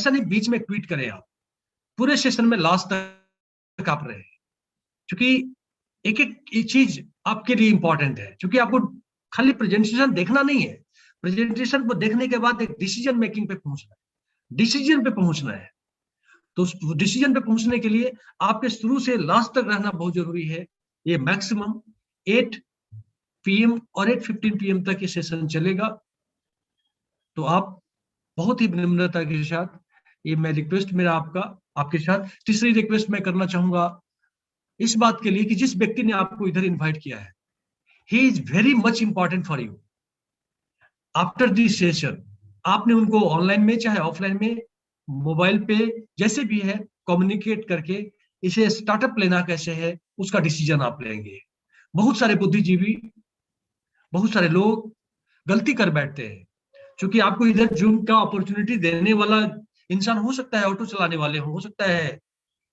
ऐसा नहीं बीच में ट्वीट करें, आप पूरे सेशन में लास्ट तक आप रहे, क्योंकि एक एक चीज आपके लिए इंपॉर्टेंट है, क्योंकि आपको खाली प्रेजेंटेशन देखना नहीं है, प्रेजेंटेशन को देखने के बाद एक डिसीजन मेकिंग पे पहुंचना है, डिसीजन पे पहुंचना है। तो उस डिसीजन पे पहुंचने के लिए आपके शुरू से लास्ट तक रहना बहुत जरूरी है। ये मैक्सिमम 8 PM और 8:15 PM तक ये सेशन चलेगा। तो आप बहुत ही विनम्रता के साथ, ये मैं रिक्वेस्ट मेरा आपके साथ, तीसरी रिक्वेस्ट मैं करना चाहूंगा इस बात के लिए कि जिस व्यक्ति ने आपको इधर इनवाइट किया है, he is very much important for you. After this session आपने उनको ऑनलाइन में चाहे ऑफलाइन में, मोबाइल पे, जैसे भी है, कम्युनिकेट करके इसे स्टार्टअप लेना कैसे है उसका डिसीजन आप लेंगे। बहुत सारे बुद्धिजीवी, बहुत सारे लोग गलती कर बैठते हैं, क्योंकि आपको इधर जूम का अपॉर्चुनिटी देने वाला इंसान हो सकता है ऑटो चलाने वाले हो सकता है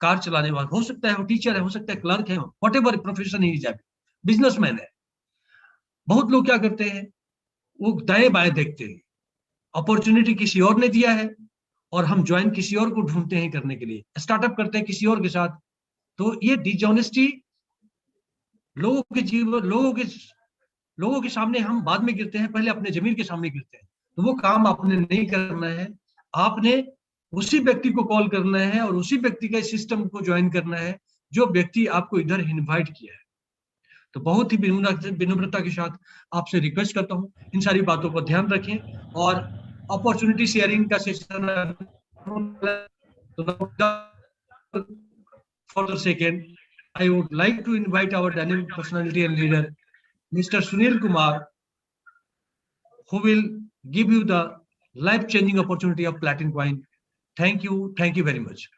कार चलाने वाला हो सकता है, वो टीचर है, हो सकता है क्लर्क है, वट एवर प्रोफेशन ही जाए, बिजनेसमैन है। बहुत लोग क्या करते हैं, वो दाएं बाएं देखते हैं, अपॉर्चुनिटी किसी और ने दिया है और हम ज्वाइन किसी और को ढूंढते हैं करने के लिए, स्टार्टअप करते हैं किसी और के साथ। तो ये डिजॉनेस्टी लोगों के जीवन, लोगों के सामने हम बाद में गिरते हैं, पहले अपने जमीन के सामने गिरते हैं। तो वो काम आपने नहीं करना है, आपने उसी व्यक्ति को कॉल करना है और उसी व्यक्ति का सिस्टम को ज्वाइन करना है जो व्यक्ति आपको इधर इनवाइट किया है। तो बहुत ही विनम्रता के साथ आपसे रिक्वेस्ट करता हूँ, इन सारी बातों को ध्यान रखें। और अपॉर्चुनिटी शेयरिंग का session for the second, I would like to invite our dynamic personality and leader, Mr. Sunil Kumar, who will give you the life-changing opportunity of Platin Coin. Thank you very much.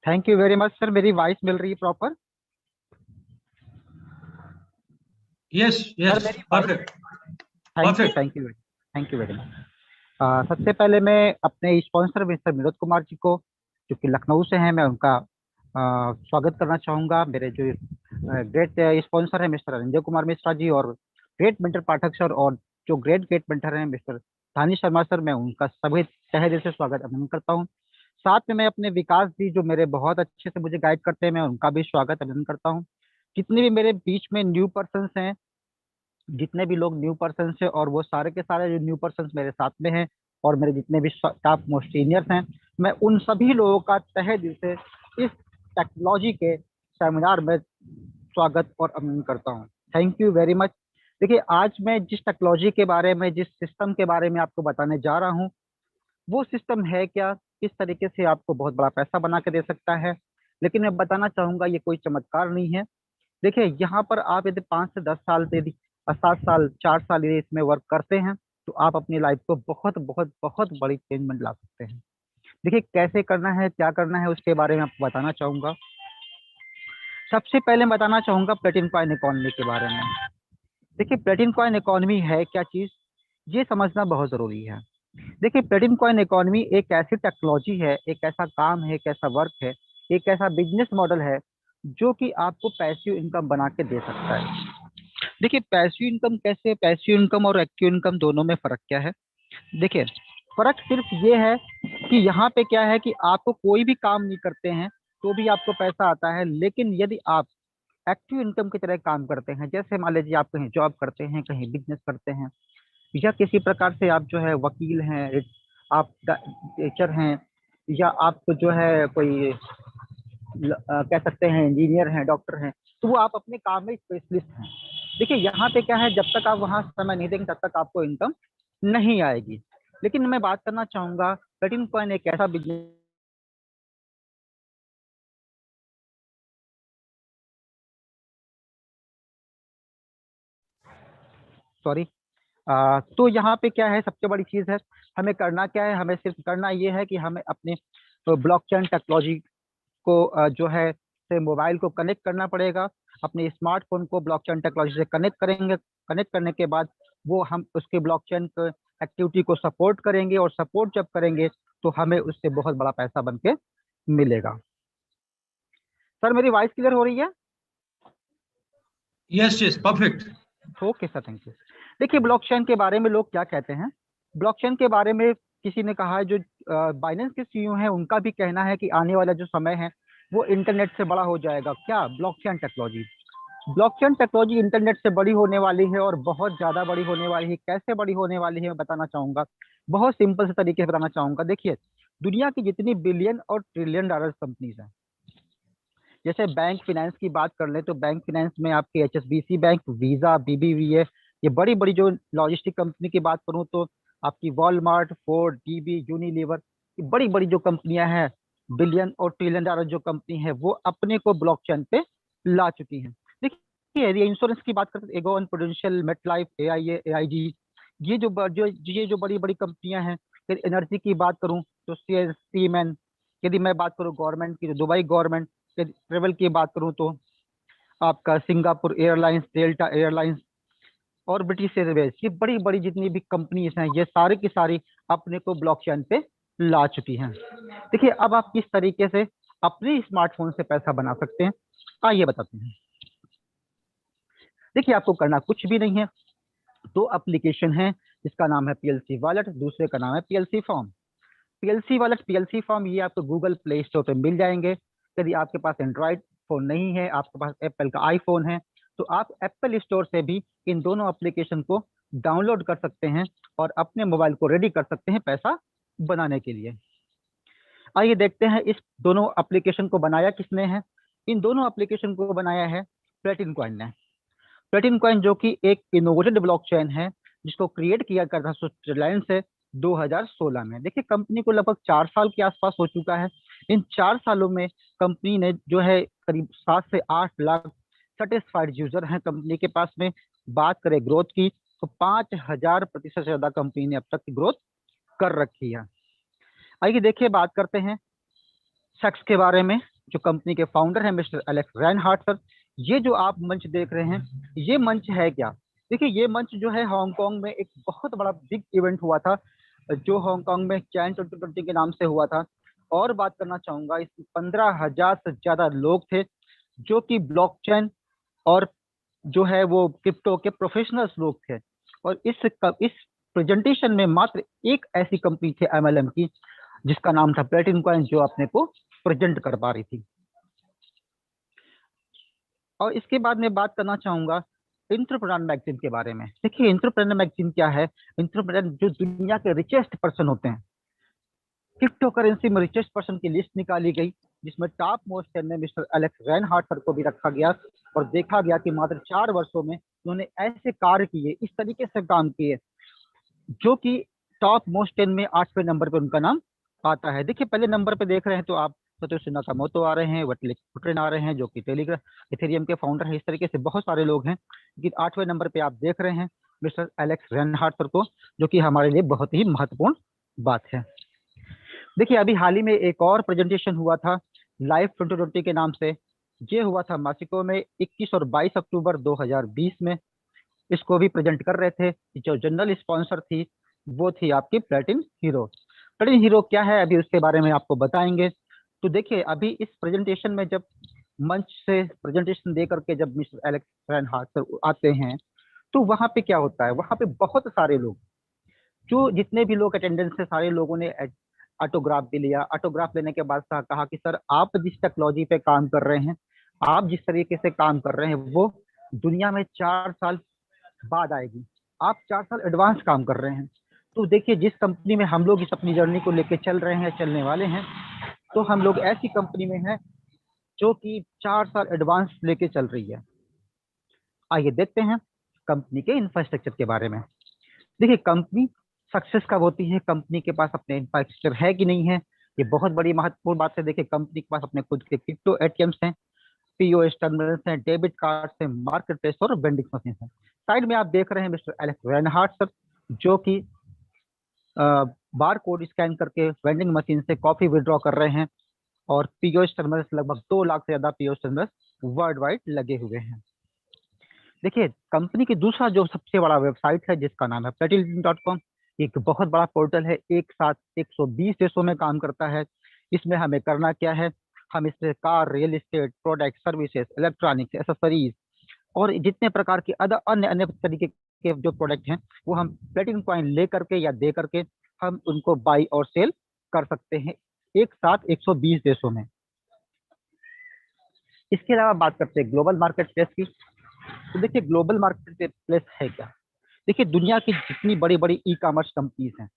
Thank you very much sir. मेरी voice मिल रही है proper? Yes, perfect. Thank you very much. सबसे पहले मैं अपने sponsor mister Vinod Kumar ji को, जो कि लखनऊ से हैं, मैं उनका स्वागत करना चाहूँगा। मेरे जो ग्रेट स्पॉन्सर है मिस्टर अरिंजय कुमार मिश्रा जी, और ग्रेट मेंटर पाठक सर, और जो ग्रेट मेंटर हैं मिस्टर धानी शर्मा सर, मैं उनका सभी तहे दिल से स्वागत अभिनंदन करता हूँ। साथ में मैं अपने विकास जी, जो मेरे बहुत अच्छे से मुझे गाइड करते हैं, मैं उनका भी स्वागत अभिनंदन करता हूँ। जितने भी मेरे बीच में न्यू पर्सन्स हैं, जितने भी लोग न्यू पर्सन्स हैं, और वो सारे के सारे जो न्यू पर्सन्स मेरे साथ में हैं, और मेरे जितने भी टॉप मोस्ट सीनियर्स हैं, मैं उन सभी लोगों का तहे दिल से इस टेक्नोलॉजी के सेमिनार में स्वागत और अभिनंदन करता हूँ। Thank you very much. देखिए, आज मैं जिस टेक्नोलॉजी के बारे में, जिस सिस्टम के बारे में आपको बताने जा रहा हूँ, वो सिस्टम है क्या, किस तरीके से आपको बहुत बड़ा पैसा बना के दे सकता है। लेकिन मैं बताना चाहूँगा, ये कोई चमत्कार नहीं है। देखिए, यहाँ पर आप यदि 5 से 10 साल से, 7 साल, 4 साल यदि इसमें वर्क करते हैं, तो आप अपनी लाइफ को बहुत बहुत बहुत बड़ी चेंजमेंट ला सकते हैं। देखिए, कैसे करना है, क्या करना है, उसके बारे में आपको बताना चाहूँगा। सबसे पहले बताना चाहूँगा प्लेटिन कॉइन इकोनॉमी के बारे में। देखिए, प्लेटिन कॉइन इकोनॉमी है क्या चीज़, ये समझना बहुत ज़रूरी है। देखिए, प्लेटिन कॉइन इकोनॉमी एक ऐसी टेक्नोलॉजी है, एक ऐसा काम है, एक ऐसा वर्क है, एक ऐसा बिजनेस मॉडल है जो कि आपको पैसिव इनकम बना के दे सकता है। देखिए, पैसिव इनकम कैसे, पैसिव इनकम और एक्टिव इनकम दोनों में फर्क क्या है? देखिए, फर्क सिर्फ ये है कि यहाँ पे क्या है कि आपको कोई भी काम नहीं करते हैं तो भी आपको पैसा आता है। लेकिन यदि आप एक्टिव इनकम की तरह काम करते हैं, जैसे मान लीजिए आप कहीं जॉब करते हैं, कहीं बिजनेस करते हैं, या किसी प्रकार से आप जो है वकील हैं, आप टीचर हैं, या आप जो है कोई कह सकते हैं इंजीनियर हैं, डॉक्टर हैं, तो वो आप अपने काम में स्पेशलिस्ट हैं। देखिए, यहाँ पे क्या है, जब तक आप वहाँ समय नहीं देंगे तब तक आपको इनकम नहीं आएगी। लेकिन मैं बात करना चाहूँगा, प्लेटिन कॉइन एक ऐसा बिजनेस, सॉरी, तो यहाँ पे क्या है, सबसे बड़ी चीज़ है, हमें करना क्या है, हमें सिर्फ करना ये है कि हमें अपने ब्लॉकचेन टेक्नोलॉजी को जो है से मोबाइल को कनेक्ट करना पड़ेगा। अपने स्मार्टफोन को ब्लॉकचेन टेक्नोलॉजी से कनेक्ट करेंगे। कनेक्ट करने के बाद वो हम उसके ब्लॉकचेन एक्टिविटी को सपोर्ट करेंगे, और सपोर्ट जब करेंगे तो हमें उससे बहुत बड़ा पैसा बन के मिलेगा। सर मेरी वॉइस क्लियर हो रही है? Yes yes, perfect. Okay sir, thank you. देखिए ब्लॉकचेन के बारे में लोग क्या कहते हैं, ब्लॉकचेन के बारे में किसी ने कहा है, जो बाइनेंस के सीईओ हैं उनका भी कहना है कि आने वाला जो समय है वो इंटरनेट से बड़ा हो जाएगा। क्या? Blockchain technology. Blockchain technology internet से बड़ी होने वाली है, और बहुत ज्यादा बड़ी होने वाली है। कैसे बड़ी होने वाली है मैं बताना चाहूंगा, बहुत सिंपल से तरीके से बताना चाहूंगा। देखिए दुनिया की जितनी बिलियन और ट्रिलियन डॉलर कंपनीज हैं, जैसे बैंक फाइनेंस की बात कर ले तो बैंक फाइनेंस में आपके एचएसबीसी बैंक, वीजा, बीबीवीए, ये बड़ी बड़ी जो लॉजिस्टिक कंपनी की बात करूं तो आपकी वॉलमार्ट, फोर्ड, डीबी, यूनिलीवर, ये बड़ी बड़ी जो कंपनियां हैं, बिलियन और ट्रिलियन डॉलर जो कंपनी है, वो अपने को ब्लॉकचेन पे ला चुकी हैं। देखिए यदि इंश्योरेंस की बात करें तो Aegon, prudential, MetLife, AIA, AIG, ये जो बड़ी बड़ी कंपनियां हैं। फिर एनर्जी की बात करूं तो सीमेन, यदि मैं बात करूं गवर्नमेंट की तो दुबई गवर्नमेंट, ट्रेवल की बात करूं तो आपका सिंगापुर एयरलाइंस, डेल्टा एयरलाइंस और ब्रिटिश एयरवेज, ये बड़ी बड़ी जितनी भी कंपनीज हैं ये सारी की सारी अपने को ब्लॉकचेन पे ला चुकी हैं। देखिए अब आप किस तरीके से अपने स्मार्टफोन से पैसा बना सकते हैं, आइए बताते हैं। देखिए आपको करना कुछ भी नहीं है, दो एप्लीकेशन है, जिसका नाम है पीएलसी वॉलेट, दूसरे का नाम है PLC form. PLC wallet, PLC form, ये आपको गूगल प्ले स्टोर पे मिल जाएंगे। यदि आपके पास एंड्रॉयड फोन नहीं है, आपके पास एप्पल का आईफोन है, तो आप एप्पल स्टोर से भी इन दोनों एप्लीकेशन को डाउनलोड कर सकते हैं और अपने मोबाइल को रेडी कर सकते हैं पैसा बनाने के लिए। आइए देखते हैं इस दोनों एप्लीकेशन को बनाया किसने है। इन दोनों एप्लीकेशन को बनाया है प्लेटिन कॉइन ने। प्लेटिन कॉइन जो कि एक इनोवेटेड ब्लॉकचेन है, जिसको क्रिएट किया कर था स्विट्जरलैंड से 2016 में। देखिए कंपनी को लगभग 4 साल के आसपास हो चुका है। इन 4 सालों में कंपनी ने जो है करीब 7 से 8 लाख सेटिस्फाइड यूजर हैं कंपनी के पास में। बात करें ग्रोथ की तो 5000% से ज्यादा कंपनी ने अब तक ग्रोथ कर रखी है। आइए देखिए बात करते हैं शख्स के बारे में, जो कंपनी के फाउंडर है मिस्टर एलेक्स रेनहार्ट सर। ये जो आप मंच देख रहे हैं, ये मंच है क्या? देखिए ये मंच जो है हांगकांग में एक बहुत बड़ा बिग इवेंट हुआ था, जो हांगकांग में चैन 2020 के नाम से हुआ था। और बात करना चाहूंगा, इसमें 15,000 से ज्यादा लोग थे, जो कि ब्लॉकचेन और जो है वो क्रिप्टो के प्रोफेशनल्स लोग थे। और इस प्रेजेंटेशन में मात्र एक ऐसी कंपनी थी एमएलएम की, जिसका नाम था प्लेटिन कॉइन, जो अपने को प्रेजेंट कर पा रही थी। और इसके बाद मैं बात करना चाहूंगा इंटरप्रेन्योर मैगजीन के बारे में। देखिए इंटरप्रेन्योर मैगजीन क्या है? इंटरप्रेन्योर जो दुनिया के रिचेस्ट पर्सन होते हैं, क्रिप्टो करेंसी में रिचेस्ट पर्सन की लिस्ट निकाली गई, जिसमें टॉप मोस्ट 10 में मिस्टर एलेक्स रेनहार्ट सर को भी रखा गया। और देखा गया कि मात्र 4 वर्षों में उन्होंने ऐसे कार्य किए, इस तरीके से काम किए, जो कि टॉप मोस्ट 10 में 8वें नंबर पे उनका नाम आता है। देखिए पहले नंबर पे देख रहे हैं तो आप सतोशी नाकामोटो आ रहे हैं, विटलिक बुटेरिन आ रहे हैं, जो कि टेलीग्राम इथेरियम के फाउंडर हैं। इस तरीके से बहुत सारे लोग हैं, लेकिन 8वें नंबर पे आप देख रहे हैं मिस्टर एलेक्स रेनहार्ट सर को, जो कि हमारे लिए बहुत ही महत्वपूर्ण बात है। देखिए अभी हाल ही में एक और प्रेजेंटेशन हुआ था लाइव 2020 के नाम से। ये हुआ था मैक्सिको में 21 और 22 अक्टूबर 2020 में। इसको भी प्रेजेंट कर रहे थे, जो जनरल स्पॉन्सर थी वो थी आपकी प्लेटिन हीरो। प्लेटिन हीरो क्या है अभी उसके बारे में आपको बताएंगे। तो देखिए अभी इस प्रेजेंटेशन में जब मंच से प्रेजेंटेशन दे करके जब मिस्टर एलेक्स रेनहार्ट सर आते हैं, तो वहां पे क्या होता है, वहां पे बहुत सारे लोग, जो जितने भी लोग अटेंडेंस थे, सारे लोगों ने ऑटोग्राफ भी लिया। ऑटोग्राफ लेने के बाद कहा कि सर आप जिस टेक्नोलॉजी पे काम कर रहे हैं, आप जिस तरीके से काम कर रहे हैं, वो दुनिया में 4 साल बाद आएगी। आप 4 साल एडवांस काम कर रहे हैं। तो देखिए जिस कंपनी में हम लोग इस अपनी जर्नी को लेके चल रहे हैं, चलने वाले हैं, तो हम लोग ऐसी कंपनी में हैं जो कि 4 साल एडवांस लेके चल रही है। आइए देखते हैं कंपनी के इंफ्रास्ट्रक्चर के बारे में। देखिए कंपनी सक्सेस कब होती है, कंपनी के पास अपने इंफ्रास्ट्रक्चर है कि नहीं है, ये बहुत बड़ी महत्वपूर्ण बात है। देखिए कंपनी के पास अपने खुद के क्रिप्टो एटीएम्स हैं, पीओएस टर्मिनल्स हैं, डेबिट कार्ड्स हैं, मार्केट प्लेस और वेंडिंग मशीन हैं। साइड में आप देख रहे हैं मिस्टर एलेक्स रेनहार्ट सर, जो कि बार कोड स्कैन करके वेंडिंग मशीन से कॉफी विड्रॉ कर रहे हैं। और पीओएस टर्मिनल्स लगभग 2 लाख से ज्यादा पीओएस टर्मिनल्स वर्ल्ड वाइड लगे हुए हैं। देखिए कंपनी की दूसरा जो सबसे बड़ा वेबसाइट है जिसका नाम है platinum.com, एक बहुत बड़ा पोर्टल है, एक साथ 120 देशों में काम करता है। इसमें हमें करना क्या है, हम इससे car, real estate, product, services, electronics, accessories और जितने प्रकार के अन्य अन्य तरीके के जो प्रोडक्ट हैं वो हम प्लेटिनम कॉइन ले करके या दे करके हम उनको बाई और सेल कर सकते हैं एक साथ 120 देशों में। इसके अलावा बात करते हैं ग्लोबल मार्केट प्लेस की। तो देखिए ग्लोबल मार्केट प्लेस है क्या। देखिए दुनिया की जितनी बड़ी बड़ी ई कॉमर्स कंपनीज हैं,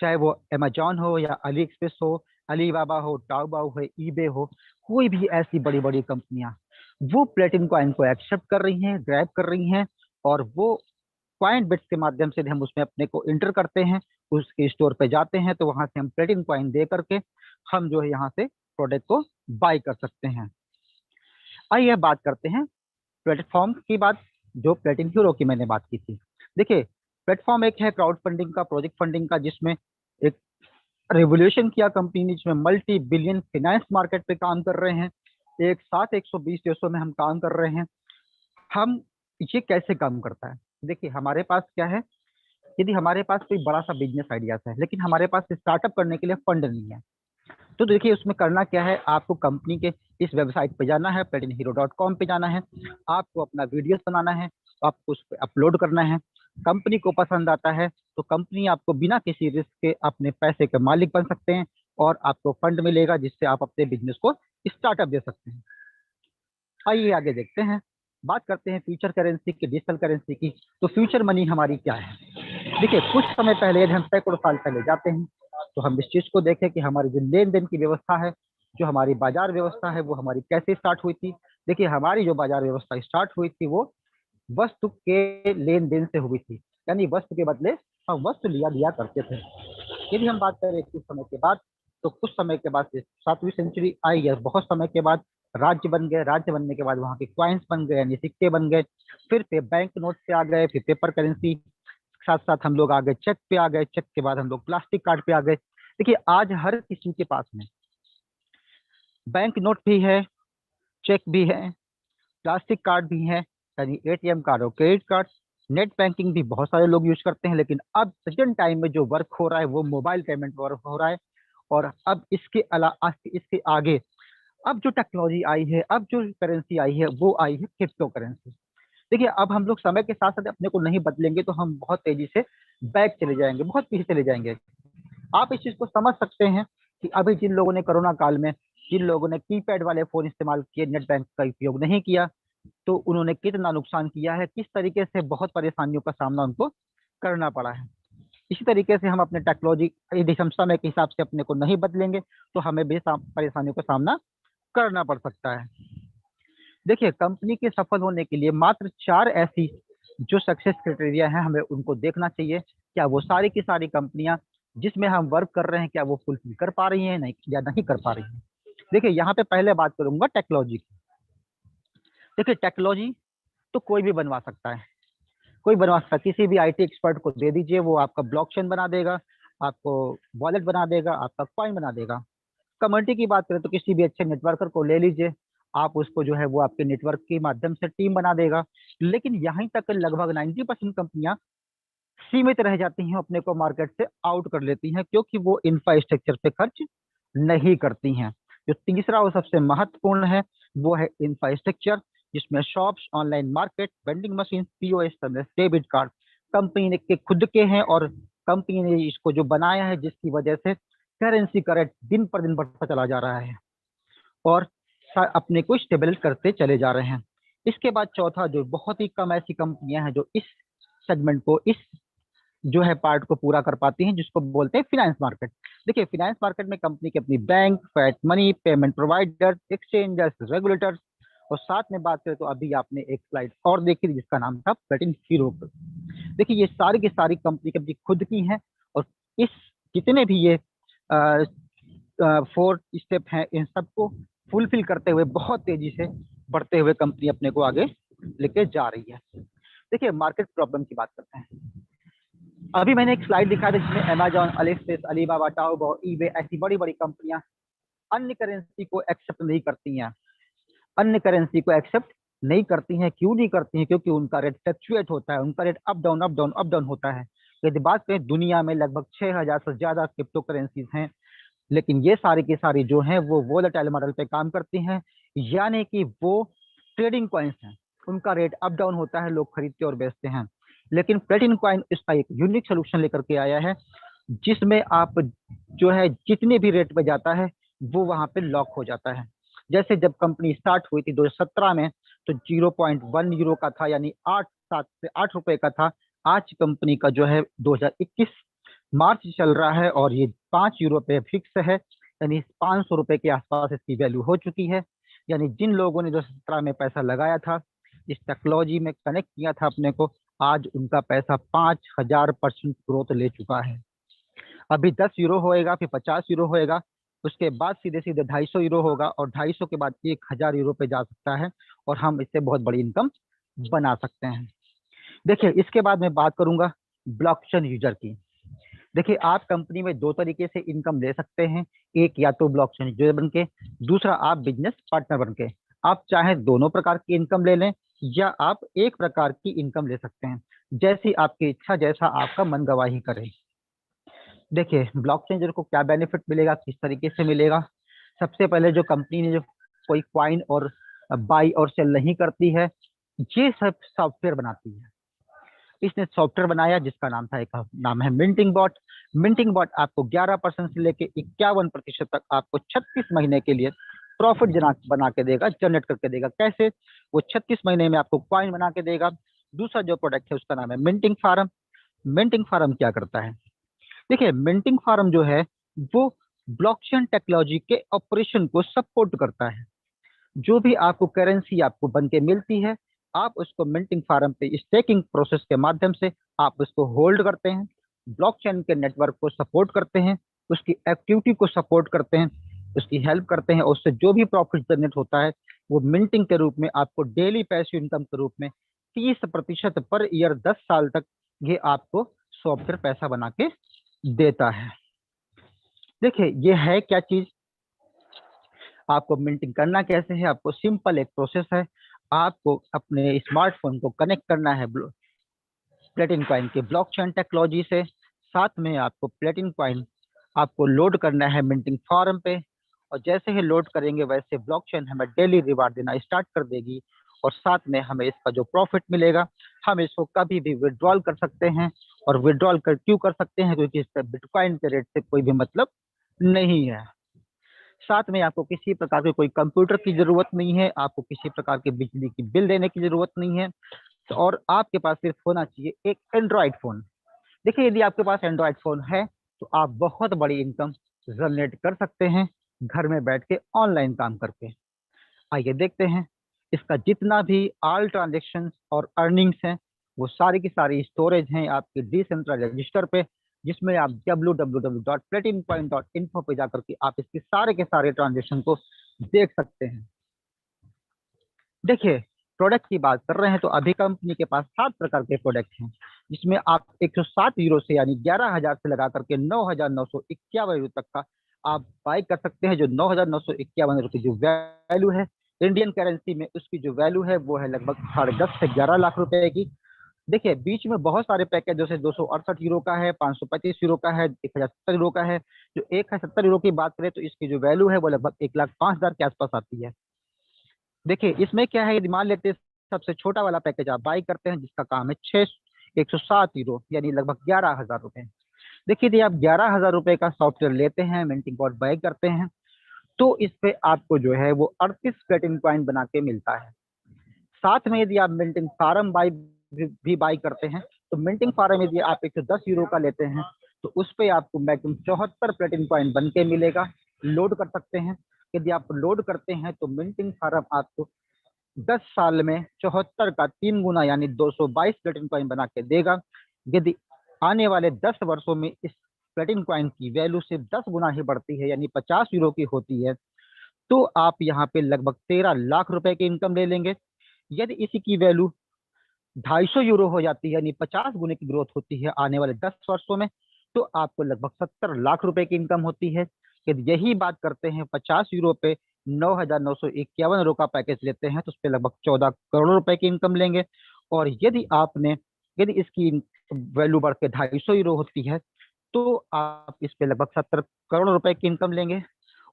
चाहे वो अमेजॉन हो या अली एक्सप्रेस हो, अलीबाबा हो, टाओबाओ हो, ईबे हो, कोई भी ऐसी बड़ी बड़ी कंपनियां वो प्लेटिनम कॉइन को एक्सेप्ट कर रही हैं, ग्रैब कर रही हैं, और वो कॉइन बिट्स के माध्यम से हम उसमें अपने को इंटर करते हैं, उसके स्टोर पे जाते हैं, तो वहां से हम प्लेटिनम कॉइन दे करके हम जो है यहाँ से प्रोडक्ट को बाय कर सकते हैं। आइए बात करते हैं प्लेटफॉर्म की बात, जो प्लेटिनम हीरो की मैंने बात की थी। देखिए प्लेटफॉर्म एक है क्राउड फंडिंग का, प्रोजेक्ट फंडिंग का, जिसमें एक रेवोल्यूशन किया कंपनी ने, जिसमें मल्टी बिलियन फाइनेंस मार्केट पे काम कर रहे हैं, एक साथ 120 देशों में हम काम कर रहे हैं। हम ये कैसे काम करता है, देखिए हमारे पास क्या है, यदि हमारे पास कोई बड़ा सा बिजनेस आइडिया है लेकिन हमारे पास स्टार्टअप करने के लिए फंड नहीं है, तो देखिए उसमें करना क्या है, आपको कंपनी के इस वेबसाइट पे जाना है, platinumhero.com पे जाना है, आपको अपना वीडियोस बनाना है, आपको उस पर अपलोड करना है। कंपनी को पसंद आता है तो कंपनी आपको बिना किसी रिस्क के अपने पैसे के मालिक बन सकते हैं और आपको फंड मिलेगा जिससे आप अपने बिजनेस को स्टार्टअप दे सकते हैं। आइए आगे देखते हैं, बात करते हैं फ्यूचर करेंसी की, डिजिटल करेंसी की। तो फ्यूचर मनी हमारी क्या है। देखिए कुछ समय पहले, यदि हम सैकड़ों साल पहले जाते हैं तो हम इस चीज को देखें कि हमारी जो लेन देन की व्यवस्था है, जो हमारी बाजार व्यवस्था है, वो हमारी कैसे स्टार्ट हुई थी। देखिए हमारी जो बाजार व्यवस्था स्टार्ट हुई थी वो वस्तु के लेन देन से हुई थी, यानी वस्तु के बदले हम वस्तु लिया दिया करते थे। यदि हम बात करें कुछ समय के बाद, तो कुछ समय के बाद 7वीं सेंचुरी आई है, बहुत समय के बाद राज्य बन गए, राज्य बनने के बाद वहाँ के क्वाइंस बन गए यानी सिक्के बन गए, फिर पे बैंक नोट पे आ गए, फिर पेपर करेंसी, साथ साथ हम लोग आ गए चेक पे आ गए, चेक के बाद हम लोग प्लास्टिक कार्ड पे आ गए। देखिए आज हर किसी के पास में बैंक नोट भी है, चेक भी है, प्लास्टिक कार्ड भी है, यानी एटीएम कार्ड और क्रेडिट कार्ड, नेट बैंकिंग भी बहुत सारे लोग यूज करते हैं। लेकिन अब प्रेजेंट टाइम में जो वर्क हो रहा है वो मोबाइल पेमेंट वर्क हो रहा है। और अब इसके अलावा इसके आगे अब जो टेक्नोलॉजी आई है, अब जो करेंसी आई है वो आई है क्रिप्टो करेंसी। देखिए अब हम लोग समय के साथ साथ अपने को नहीं बदलेंगे तो हम बहुत तेजी से बैक चले जाएंगे, बहुत पीछे चले जाएंगे। आप इस चीज को समझ सकते हैं कि अभी जिन लोगों ने कोरोना काल में, जिन लोगों ने कीपैड वाले फोन इस्तेमाल किए, नेट बैंक का उपयोग नहीं किया, तो उन्होंने कितना नुकसान किया है, किस तरीके से बहुत परेशानियों का सामना उनको करना पड़ा है। इसी तरीके से हम अपने टेक्नोलॉजी, यदि हम समय के हिसाब से अपने को नहीं बदलेंगे तो हमें भी परेशानियों का सामना करना पड़ सकता है। देखिए कंपनी के सफल होने के लिए मात्र 4 ऐसी जो सक्सेस क्राइटेरिया हैं हमें उनको देखना चाहिए, क्या वो सारी की सारी कंपनियां जिसमें हम वर्क कर रहे हैं क्या वो फुलफिल कर पा रही हैं नहीं या नहीं कर पा रही हैं। देखिए यहाँ पे पहले बात करूंगा टेक्नोलॉजी की। देखिए टेक्नोलॉजी तो कोई भी बनवा सकता है, कोई बनवा सकता है, किसी भी आईटी एक्सपर्ट को दे दीजिए, वो आपका ब्लॉकचेन बना देगा, आपको वॉलेट बना देगा, आपका कॉइन बना देगा। कम्युनिटी की बात करें तो किसी भी अच्छे नेटवर्कर को ले लीजिए, आप उसको जो है वो आपके नेटवर्क के माध्यम से टीम बना देगा। लेकिन यहीं तक लगभग 90% कंपनियां सीमित रह जाती हैं, अपने को मार्केट से आउट कर लेती हैं क्योंकि वो इंफ्रास्ट्रक्चर पे खर्च नहीं करती हैं। जो तीसरा और सबसे महत्वपूर्ण है वो है इंफ्रास्ट्रक्चर, जिसमें shops, online market, vending machine, POS, debit card company के खुद के हैं और कंपनी ने इसको जो बनाया है जिसकी वजह से करेंसी का रेट दिन पर दिन बढ़ता चला जा रहा है और अपने को स्टेबल करते चले जा रहे हैं। इसके बाद चौथा, जो बहुत ही कम ऐसी कंपनियां हैं जो इस सेगमेंट को, इस जो है पार्ट को पूरा कर पाती हैं, जिसको बोलते हैं फाइनेंस मार्केट। देखिए फाइनेंस मार्केट में कंपनी के अपनी bank, fat money, payment provider, exchangers, regulators, और साथ में बात करें तो अभी आपने एक स्लाइड और देखी थी जिसका नाम था प्लेटिनम हीरो। देखिए ये सारी की सारी कंपनी की अपनी खुद की हैं और इस जितने भी ये 4 स्टेप हैं इन सबको फुलफिल करते हुए बहुत तेजी से बढ़ते हुए कंपनी अपने को आगे लेके जा रही है। देखिए मार्केट प्रॉब्लम की बात करते हैं। अभी मैंने एक स्लाइड दिखाया था जिसमें अमेजॉन, अलीएक्सप्रेस, अलीबाबा, टाओबाओ, ईबे ऐसी बड़ी बड़ी कंपनियां अन्य करेंसी को एक्सेप्ट नहीं करती हैं, अन्य करेंसी को एक्सेप्ट नहीं करती हैं। क्यों नहीं करती हैं? क्योंकि उनका रेट फ्लक्चुएट होता है, उनका rate up down up down up down होता है। यदि बात करें, दुनिया में लगभग 6,000 से ज्यादा क्रिप्टो करेंसीज हैं, लेकिन ये सारी की सारी जो हैं वो वोलेटाइल मॉडल पे काम करती हैं, यानी कि वो ट्रेडिंग कॉइन्स हैं। उनका रेट अप डाउन होता है, लोग खरीदते और बेचते हैं। लेकिन प्लेटिन कॉइन इसका एक यूनिक सोल्यूशन लेकर के आया है, जिसमें आप जो है जितने भी रेट पे जाता है वो वहां पे लॉक हो जाता है। जैसे जब कंपनी स्टार्ट हुई थी 2017 में, तो 0.1 यूरो का था, यानी 8 से 8 रुपए का था। आज कंपनी का जो है 2021 मार्च चल रहा है और ये 5 यूरो पे फिक्स है, यानी 500 रुपए के आसपास इसकी वैल्यू हो चुकी है। यानी जिन लोगों ने 2017 में पैसा लगाया था, इस टेक्नोलॉजी में कनेक्ट किया था अपने को, आज उनका पैसा 5000% ग्रोथ ले चुका है। अभी 10 यूरो होएगा, फिर 50 यूरो होएगा, उसके बाद सीधे सीधे 250 यूरो होगा, और 250 के बाद 1000 यूरो पे जा सकता है, और हम इससे बहुत बड़ी इनकम बना सकते हैं। देखिए, इसके बाद मैं बात करूंगा ब्लॉकचेन यूजर की। देखिए, आप कंपनी में दो तरीके से इनकम ले सकते हैं। एक, या तो ब्लॉकचेन यूजर बन के, दूसरा आप बिजनेस पार्टनर बन के। आप चाहे दोनों प्रकार की इनकम ले लें, या आप एक प्रकार की इनकम ले सकते हैं, जैसी आपकी इच्छा, जैसा आपका मन गवाही करे। देखिए, ब्लॉकचेन यूजर को क्या बेनिफिट मिलेगा, किस तरीके से मिलेगा। सबसे पहले, जो कंपनी ने जो कोई क्वाइन और बाई और सेल नहीं करती है, ये सब सॉफ्टवेयर बनाती है। इसने सॉफ्टवेयर बनाया जिसका नाम था, एक नाम है मिंटिंग बॉट। मिंटिंग बॉट आपको 11% से लेके 51% तक आपको 36 महीने के लिए प्रॉफिट बना के देगा, जनरेट करके देगा। कैसे? वो 36 महीने में आपको कॉइन बना के देगा। दूसरा जो प्रोडक्ट है उसका नाम है मिंटिंग फार्म। मिंटिंग फार्म क्या करता है? देखिए, मिंटिंग फार्म जो है वो ब्लॉकचेन टेक्नोलॉजी के ऑपरेशन को सपोर्ट करता है। जो भी आपको करेंसी आपको बन के मिलती है, आप उसको मिंटिंग फार्म पे स्टेकिंग प्रोसेस के माध्यम से आप उसको होल्ड करते हैं, ब्लॉकचेन के नेटवर्क को सपोर्ट करते हैं, उसकी एक्टिविटी को सपोर्ट करते हैं, उसकी हेल्प करते हैं, और उससे जो भी प्रॉफिट जनरेट होता है वो मिंटिंग के रूप में आपको डेली पैसिव इनकम के रूप में 30% पर ईयर 10 साल तक ये आपको सॉफ्टवेयर पैसा बना के देता है। देखिए, ये है क्या चीज, आपको मिंटिंग करना कैसे है। आपको सिंपल एक प्रोसेस है, आपको अपने स्मार्टफोन को कनेक्ट करना है प्लेटिन कॉइन के ब्लॉकचेन टेक्नोलॉजी से। साथ में आपको प्लेटिन कॉइन आपको लोड करना है मिंटिंग फार्म पे, और जैसे ही लोड करेंगे वैसे ब्लॉकचेन हमें डेली रिवार्ड देना स्टार्ट कर देगी, और साथ में हमें इसका जो प्रॉफिट मिलेगा, हम इसको कभी भी विड्रॉल कर सकते हैं। और विड्रॉल क्यों कर सकते हैं? क्योंकि इस पर बिटकॉइन के रेट से कोई भी मतलब नहीं है। साथ में आपको किसी प्रकार के कोई कंप्यूटर की जरूरत नहीं है, आपको किसी प्रकार के बिजली की बिल देने की जरूरत नहीं है, तो और आपके पास सिर्फ होना चाहिए एक एंड्रॉयड फोन। देखिए, यदि आपके पास एंड्रॉयड फोन है तो आप बहुत बड़ी इनकम जनरेट कर सकते हैं घर में बैठ के ऑनलाइन काम करके। आइए देखते हैं, इसका जितना भी ऑल ट्रांजेक्शन और अर्निंग्स हैं वो सारी की सारी स्टोरेज हैं आपके डिसेंट्रलाइज्ड रजिस्टर पे, जिसमें आप www.platincoin.info पे जाकर के आप इसके सारे के सारे ट्रांजेक्शन को देख सकते हैं। देखिए, प्रोडक्ट की बात कर रहे हैं तो अभी कंपनी के पास 7 प्रकार के प्रोडक्ट हैं, जिसमें आप 107 यूरो से, यानी 11,000 से लगा करके 9,951 यूरो तक का आप बाई कर सकते हैं। जो 9,951 रुपये की जो वैल्यू है इंडियन करेंसी में, उसकी जो वैल्यू है वो है लगभग 10.5 से 11 लाख रुपए की। देखिए, बीच में बहुत सारे पैकेज, जैसे 268 यूरो का है, 535 यूरो का है, 1070 यूरो का है। जो 1070 यूरो की बात करें तो इसकी जो वैल्यू है वो लगभग 1,05,000 के आसपास आती है। देखिए, इसमें क्या है, यदि मान लेते हैं सबसे छोटा वाला पैकेज आप बाई करते हैं, जिसका काम है 107 यूरो, यानी लगभग 11,000 रुपए। देखिए, यदि आप 11,000 रुपए का सॉफ्टवेयर लेते हैं, मिंटिंग पॉट बाई करते हैं, तो इस पे आपको जो है वो 38 प्लेटिन कॉइन बना के मिलता है। साथ में यदि आप मिंटिंग फार्म भी बाई करते हैं, तो मिंटिंग फार्म यदि आप 110 यूरो का लेते हैं तो उस पे आपको मैक्सिमम 74 प्लेटिन कॉइन बन के मिलेगा। लोड कर सकते हैं। यदि आप लोड करते हैं तो मिंटिंग फार्म आपको 10 साल में 74 का 3 गुना, यानी 222 प्लेटिन कॉइन बना के देगा। यदि आने वाले 10 वर्षों में इस प्लेटिन कॉइन की वैल्यू सिर्फ 10 गुना ही बढ़ती है, यानी 50 यूरो की होती है, तो आप यहाँ पे लगभग 13 लाख रुपए की इनकम ले लेंगे। यदि इसी की वैल्यू 250 यूरो हो जाती है, यानी 50 गुने की ग्रोथ होती है आने वाले 10 वर्षों में, तो आपको लगभग 70 लाख रुपए की इनकम होती है। यदि यही बात करते हैं 50 यूरो पे ₹9,951 का पैकेज लेते हैं तो उस पर लगभग 14 करोड़ रुपए की इनकम लेंगे। और यदि इसकी वैल्यू बढ़ के €250 होती है तो आप इस पे लगभग 70 करोड़ रुपए की इनकम लेंगे।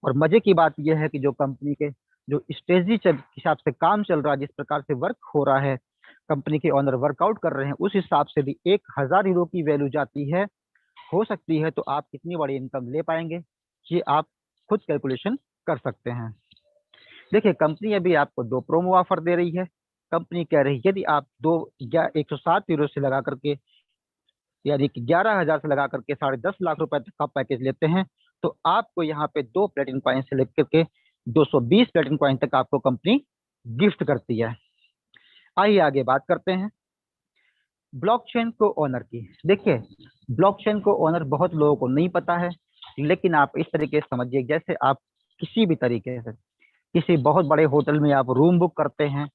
और मजे की बात यह है कि जो कंपनी के जो स्ट्रेटजी के हिसाब से काम चल रहा है, जिस प्रकार से वर्क हो रहा है, कंपनी के ऑनर वर्कआउट कर रहे हैं, उस हिसाब से भी €1,000 की वैल्यू जाती है, हो सकती है, तो आप कितनी बड़ी इनकम ले पाएंगे ये आप खुद कैलकुलेशन कर सकते हैं। देखिए, कंपनी अभी आपको 2 प्रोमो ऑफर दे रही है। कंपनी कह रही है यदि आप 107 यूरो से लगा करके, यानी कि 11,000 से लगा करके 10.5 लाख रुपए तक का पैकेज लेते हैं तो आपको यहाँ पे 2 प्लेटिनम कॉइन से लेकर के 220 प्लेटिनम कॉइन तक आपको कंपनी गिफ्ट करती है। आइए आगे बात करते हैं ब्लॉकचेन को ओनर की। देखिए, ब्लॉकचेन को ओनर बहुत लोगों को नहीं पता है, लेकिन आप इस तरीके से समझिए, जैसे आप किसी भी तरीके से किसी बहुत बड़े होटल में आप रूम बुक करते हैं,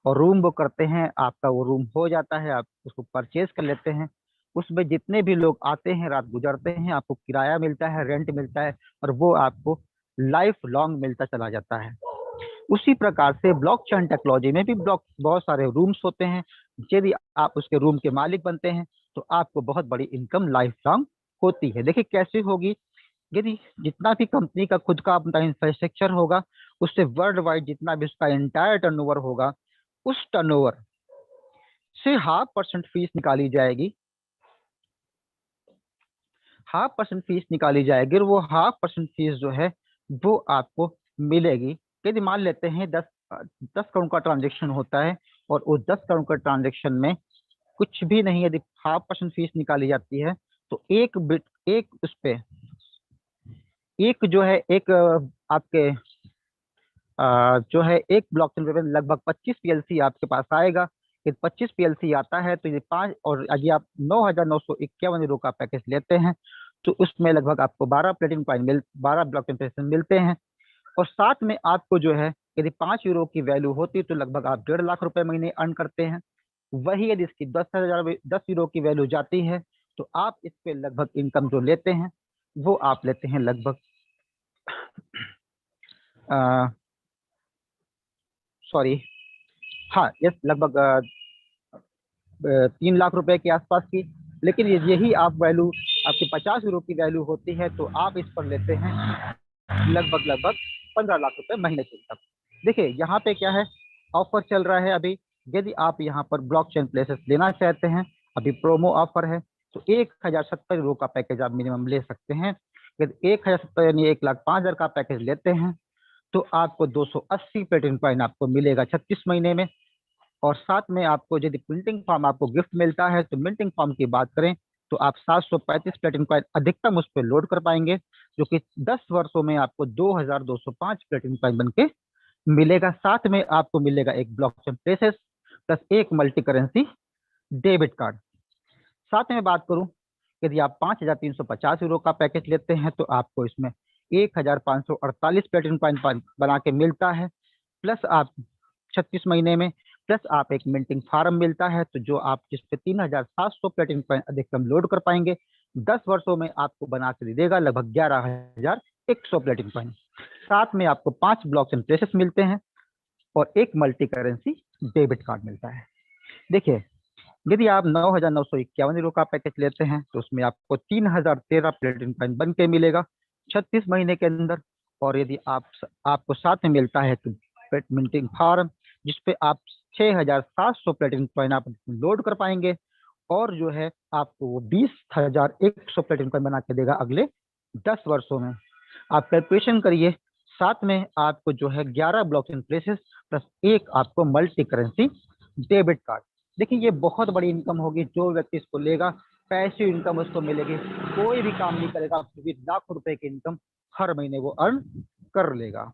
और रूम बुक करते हैं, आपका वो रूम हो जाता है, आप उसको परचेज कर लेते हैं, उसमें जितने भी लोग आते हैं, रात गुजरते हैं, आपको किराया मिलता है, रेंट मिलता है, और वो आपको लाइफ लॉन्ग मिलता चला जाता है। उसी प्रकार से ब्लॉकचेन टेक्नोलॉजी में भी बहुत सारे रूम्स होते हैं। यदि आप उसके रूम के मालिक बनते हैं तो आपको बहुत बड़ी इनकम लाइफ लॉन्ग होती है। देखिए कैसे होगी, यदि जितना भी कंपनी का खुद का अपना इंफ्रास्ट्रक्चर होगा, उससे वर्ल्ड वाइड जितना भी उसका एंटायर टर्नओवर होगा, उस टर्नओवर से 0.5% फीस निकाली जाएगी। 0.5% फीस निकाली जाएगी, और वो 0.5% फीस जो है वो आपको मिलेगी। यदि मान लेते हैं 10 करोड़ का ट्रांजेक्शन होता है, और उस 10 करोड़ का ट्रांजेक्शन में कुछ भी नहीं, यदि 0.5% फीस निकाली जाती है तो एक उस पे एक जो है एक आपके जो है एक ब्लॉकचेन पे लगभग 25 पीएलसी आपके पास आएगा। यदि 25 पीएलसी आता है तो ये 5, और यदि आप €9,951 का पैकेज लेते हैं तो उसमें लगभग आपको 12 ब्लॉकचेन प्लेटफॉर्म मिलते हैं। और साथ में आपको जो है, यदि €5 की वैल्यू होती तो लगभग आप 1.5 लाख रुपए महीने अर्न करते हैं। वही यदि इसकी 10 यूरो की वैल्यू जाती है तो आप इस पे लगभग इनकम जो लेते हैं वो आप लेते हैं लगभग सॉरी हाँ, यस, लगभग 3 लाख रुपए के आसपास की। लेकिन यही आप वैल्यू आपकी €50 की वैल्यू होती है तो आप इस पर लेते हैं लगभग 15 लाख रुपए महीने के तक। देखिए यहाँ पे क्या है, ऑफर चल रहा है अभी। यदि आप यहाँ पर ब्लॉकचेन प्लेसेस लेना चाहते हैं, अभी प्रोमो ऑफर है, तो €1,070 का पैकेज आप मिनिमम ले सकते हैं। यदि 1,070 यानी 1,05,000 का पैकेज लेते हैं तो आपको 280 प्लेटिनम कॉइन आपको मिलेगा 36 महीने में। और साथ में आपको यदि प्रिंटिंग फॉर्म आपको गिफ्ट मिलता है, तो मिंटिंग फॉर्म की बात करें तो आप 735 प्लेटिनम कॉइन अधिकतम उस पर लोड कर पाएंगे, जो कि 10 वर्षों में आपको 2,205 प्लेटिनम कॉइन बन के मिलेगा। साथ में आपको मिलेगा एक ब्लॉकचेन प्लेसेस प्लस एक मल्टी करेंसी डेबिट कार्ड। साथ में बात करूं, यदि आप €5,350 का पैकेज लेते हैं तो आपको इसमें 1,548 प्लेटिनम कॉइन बना के मिलता है, प्लस आप 36 महीने में, प्लस आप एक मिंटिंग फार्म मिलता है, तो जो आप जिस पे 3,700 प्लेटिनम कॉइन अधिकतम लोड कर पाएंगे, 10 वर्षों में आपको बना के दे देगा लगभग 11,100 प्लेटिनम कॉइन। साथ में आपको 5 ब्लॉकचेन प्लेसेस मिलते हैं और एक मल्टी करेंसी डेबिट कार्ड मिलता है। देखिए, यदि आप €9,951 का पैकेज लेते हैं तो उसमें आपको 3,013 प्लेटिनम कॉइन बन के मिलेगा 36 महीने के अंदर। और यदि आपको साथ में मिलता है तो मिंटिंग फार्म, जिसपे आप 6,700 प्लेटिनम कॉइन आप लोड कर पाएंगे, और जो है आपको वो 20,100 प्लेटिनम कॉइन बना के देगा अगले 10 वर्षों में। आप कैलकुलेशन करिए, साथ में आपको जो है 11 ब्लॉकचेन प्लेसेस प्लस एक आपको मल्टी करेंसी डेबिट कार्ड। देखिए ये बहुत बड़ी इनकम होगी, जो व्यक्ति इसको लेगा पैसिव इनकम उसको मिलेगी, कोई भी काम नहीं करेगा, फिर भी लाखों रुपए की इनकम हर महीने वो अर्न कर लेगा।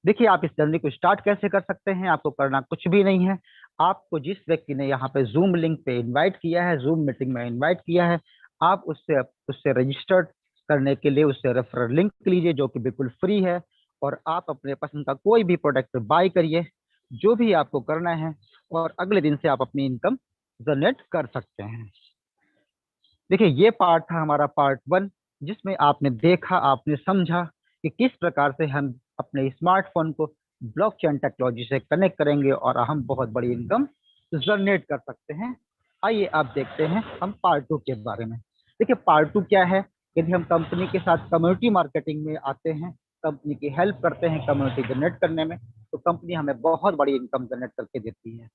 देखिए, आप इस जर्नी को स्टार्ट कैसे कर सकते हैं। आपको करना कुछ भी नहीं है। आपको जिस व्यक्ति ने यहाँ पे जूम लिंक पे इनवाइट किया है, जूम मीटिंग में इनवाइट किया है, आप उससे उससे रजिस्टर्ड करने के लिए उससे रेफरल लिंक लीजिए, जो कि बिल्कुल फ्री है, और आप अपने पसंद का कोई भी प्रोडक्ट बाय करिए, जो भी आपको करना है, और अगले दिन से आप अपनी इनकम जनरेट कर सकते हैं। देखिए ये पार्ट था हमारा पार्ट 1, जिसमें आपने देखा, आपने समझा कि किस प्रकार से हम अपने स्मार्टफोन को ब्लॉकचेन टेक्नोलॉजी से कनेक्ट करेंगे और हम बहुत बड़ी इनकम जनरेट कर सकते हैं। आइए आप देखते हैं हम पार्ट 2 के बारे में। देखिए पार्ट 2 क्या है, यदि हम कंपनी के साथ कम्युनिटी मार्केटिंग में आते हैं, कंपनी की हेल्प करते हैं कम्युनिटी जनरेट करने में, तो कंपनी हमें बहुत बड़ी इनकम जनरेट करके देती है।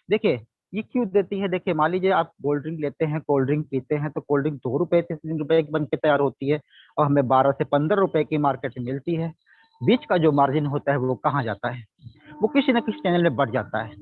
देखिए ये क्यों देती है, देखिए मान लीजिए आप कोल्ड ड्रिंक लेते हैं, कोल्ड ड्रिंक पीते हैं, तो कोल्ड ड्रिंक 2 रुपए से 3 रुपए की बन के तैयार होती है और हमें 12 से 15 रुपए की मार्केट में मिलती है। बीच का जो मार्जिन होता है वो कहाँ जाता है, वो किसी न किसी चैनल में बढ़ जाता है।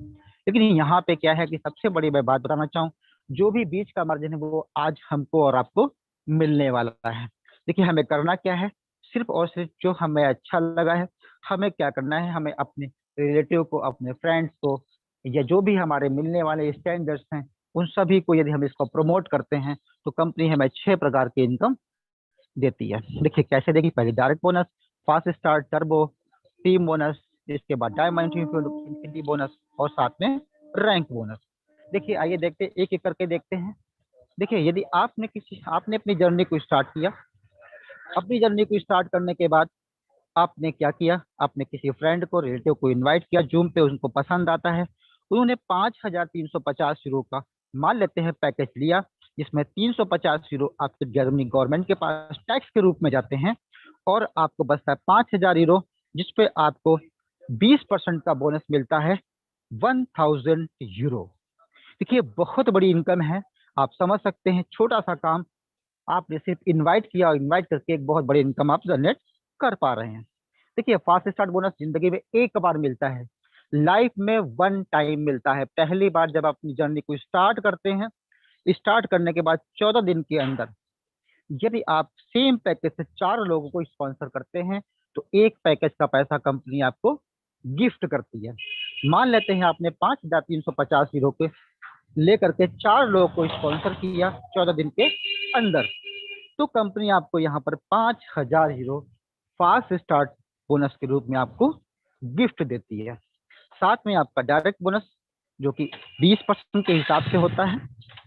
लेकिन यहाँ पे क्या है कि सबसे बड़ी मैं बात बताना चाहूँ, जो भी बीच का मार्जिन है वो आज हमको और आपको मिलने वाला है। देखिए हमें करना क्या है, सिर्फ और सिर्फ जो हमें अच्छा लगा है, हमें क्या करना है, हमें अपने रिलेटिव को, अपने फ्रेंड्स को, या जो भी हमारे मिलने वाले स्टैंडर्ड्स हैं, उन सभी को यदि हम इसको प्रमोट करते हैं तो कंपनी हमें 6 प्रकार की इनकम देती है। देखिए कैसे देगी, पहले direct bonus, fast start, turbo, team bonus, इसके बाद डायमंड इंफिनिटी बोनस और साथ में रैंक बोनस। देखिए आइए देखते हैं, एक एक करके देखते हैं। देखिए यदि आपने अपनी जर्नी को स्टार्ट किया, अपनी जर्नी को स्टार्ट करने के बाद आपने क्या किया, आपने किसी फ्रेंड को, रिलेटिव को इनवाइट किया, जूम पे उनको पसंद आता है, उन्होंने 5,350 यूरो का मान लेते हैं पैकेज लिया, जिसमें 350 यूरो आपके जर्मनी गवर्नमेंट के पास टैक्स के रूप में जाते हैं और आपको बचता है 5,000 यूरो, जिसपे आपको 20% का बोनस मिलता है, 1,000 यूरो। देखिए बहुत बड़ी इनकम है, आप समझ सकते हैं, छोटा सा काम, आपने सिर्फ इनवाइट किया और इनवाइट करके एक बहुत बड़ी इनकम आप जनरेट कर पा रहे हैं। देखिए फास्ट स्टार्ट बोनस जिंदगी में एक बार मिलता है, लाइफ में 1 टाइम मिलता है। पहली बार जब अपनी जर्नी को स्टार्ट करते हैं, स्टार्ट करने के बाद 14 दिन के अंदर यदि आप सेम पैकेज से 4 लोगों को स्पॉन्सर करते हैं, तो एक पैकेज का पैसा कंपनी आपको गिफ्ट करती है। मान लेते हैं आपने 5,350 यूरो के लेकर के 4 लोगों को स्पॉन्सर किया 14 दिन के अंदर, तो कंपनी आपको यहाँ पर 5,000 यूरो फास्ट स्टार्ट बोनस के रूप में आपको गिफ्ट देती है। साथ में आपका डायरेक्ट बोनस जो कि 20% के हिसाब से होता है,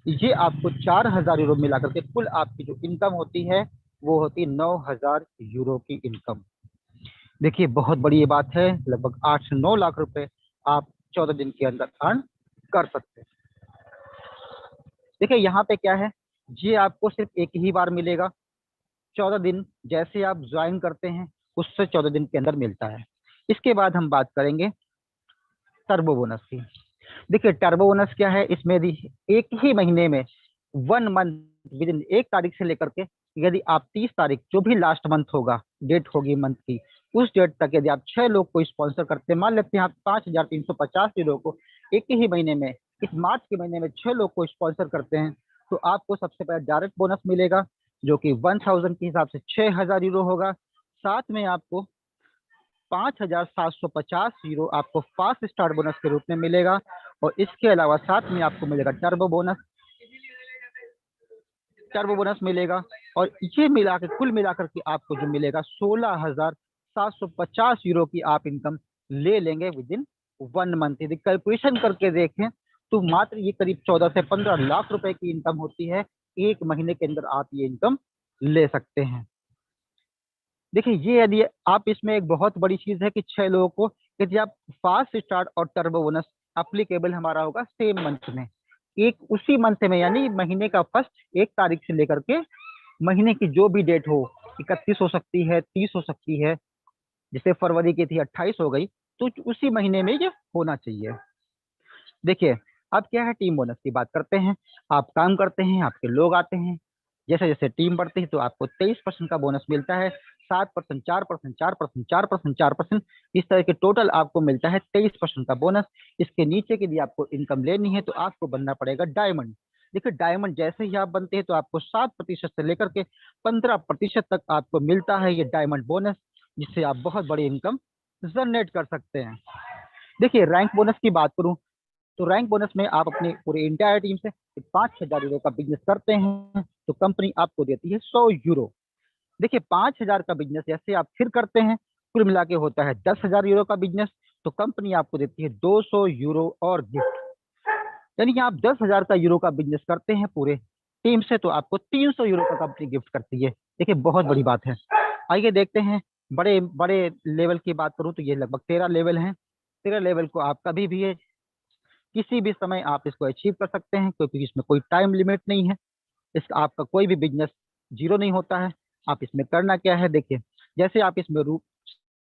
ये आपको 4,000 यूरो मिलाकर के कुल आपकी जो इनकम होती है वो होती है 9,000 यूरो की इनकम। देखिए बहुत बड़ी ये बात है, लगभग 8 से 9 लाख रुपए आप 14 दिन के अंदर अर्न कर सकते हैं। देखिए यहाँ पे क्या है, ये आपको सिर्फ एक ही बार मिलेगा, 14 दिन जैसे आप ज्वाइन करते हैं उससे 14 दिन के अंदर मिलता है। इसके बाद हम बात करेंगे टर्बो बोनस की। देखिए टर्बो बोनस क्या है, इसमें यदि एक ही महीने में 1 मंथ विद इन 1 तारीख से लेकर के यदि आप 30 तारीख, जो भी लास्ट मंथ होगा, डेट होगी मंथ की, उस डेट तक यदि आप 6 लोग को स्पॉन्सर करते हैं, मान लेते हैं आप 5,350 लोगों को एक ही महीने में, इस मार्च के महीने में 6 लोग को स्पॉन्सर करते हैं, तो आपको सबसे पहले डायरेक्ट बोनस मिलेगा जो कि 1,000 के हिसाब से 6,000 यूरो होगा। साथ में आपको 5,750 यूरो आपको फास्ट स्टार्ट बोनस के रूप में मिलेगा और इसके अलावा साथ में आपको मिलेगा टर्बो बोनस मिलेगा, और ये मिला के कुल मिलाकर के आपको जो मिलेगा 16,750 यूरो की आप इनकम ले लेंगे विद इन 1 मंथ। यदि कैलकुलेशन करके देखें तो मात्र ये करीब 14 से 15 लाख रुपए की इनकम होती है, एक महीने के अंदर आप ये इनकम ले सकते हैं। देखिए ये यदि आप, इसमें एक बहुत बड़ी चीज है कि 6 लोगों को यदि आप फास्ट स्टार्ट और टर्बो बोनस अप्लीकेबल हमारा होगा सेम मंथ में, एक उसी मंथ में, यानी महीने का फर्स्ट 1 तारीख से लेकर के महीने की जो भी डेट हो, 31 हो सकती है, 30 हो सकती है, जैसे फरवरी की थी 28 हो गई, तो उसी महीने में ये होना चाहिए। देखिए अब क्या है, टीम बोनस की बात करते हैं। आप काम करते हैं, आपके लोग आते हैं, जैसे जैसे टीम बढ़ती है तो आपको 23% का बोनस मिलता है, 7%, 4%, 4%, 4%, 4%, इस तरह के टोटल आपको मिलता है 23% का बोनस। इसके नीचे की यदि आपको इनकम लेनी है तो आपको बनना पड़ेगा डायमंड। देखिए डायमंड जैसे ही आप बनते हैं तो आपको 7% से लेकर के 15% तक आपको मिलता है ये डायमंड बोनस, जिससे आप बहुत बड़ी इनकम जनरेट कर सकते हैं। देखिए रैंक बोनस की बात करूं तो रैंक बोनस में आप अपनी पूरी इंटायर टीम से 5,000 यूरो का बिजनेस करते हैं तो कंपनी आपको देती है 100 यूरो। देखिए 5,000 का बिजनेस जैसे आप फिर करते हैं, कुल मिला के होता है 10,000 यूरो का बिजनेस, तो कंपनी आपको देती है 200 यूरो और गिफ्ट। यानी कि आप 10,000 का यूरो का बिजनेस करते हैं पूरे टीम से, तो आपको 300 यूरो का कंपनी गिफ्ट करती है। देखिए बहुत बड़ी बात है। आइए देखते हैं, बड़े बड़े लेवल की बात करूं तो ये लगभग 13 लेवल हैं। 13 लेवल को आप कभी भी किसी भी समय आप इसको अचीव कर सकते हैं, क्योंकि इसमें कोई टाइम लिमिट नहीं है। इसका आपका कोई भी बिजनेस जीरो नहीं होता है। आप इसमें करना क्या है, देखिए, जैसे आप इसमें रू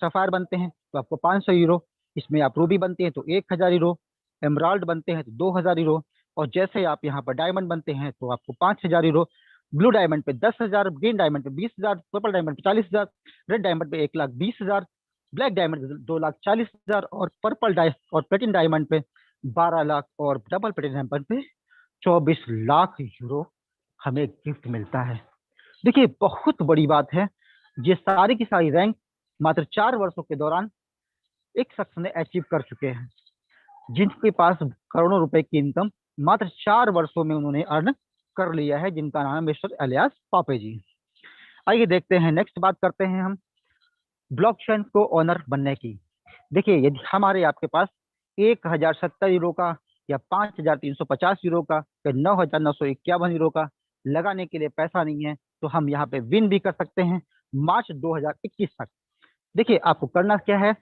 सफायर बनते हैं तो आपको 500 यूरो, इसमें आप रूबी बनते हैं तो 1000 यूरो, एमराल्ड बनते हैं तो 2000 यूरो, और जैसे आप यहाँ पर डायमंड बनते हैं तो आपको 5000 यूरो, ब्लू डायमंड पे 10,000, ग्रीन डायमंड पे 20,000, पर्पल डायमंड पे 40,000, रेड डायमंड पे 1,20,000, ब्लैक डायमंड पे 2,40,000, और और प्लेटिन डायमंड पे 12 लाख, और डबल प्लेटिन डायमंड पे 24 लाख यूरो हमें गिफ्ट मिलता है। देखिए बहुत बड़ी बात है। ये सारी की सारी रैंक मात्र 4 वर्षों के दौरान एक शख्स ने अचीव कर चुके हैं, जिनके पास करोड़ों रुपए की इनकम मात्र 4 वर्षों में उन्होंने अर्न कर लिया है, जिनका नाम है मिस्टर इलियास पापे जी। आइए देखते हैं, नेक्स्ट बात करते हैं हम ब्लॉकचेन को ओनर बनने की। देखिए यदि हमारे आपके पास 1,070 यूरो का, या 5,350 यूरो का, या 9,951 यूरो का लगाने के लिए पैसा नहीं है, तो हम यहाँ पे विन भी कर सकते हैं मार्च 2021 तक। देखिए आपको करना क्या है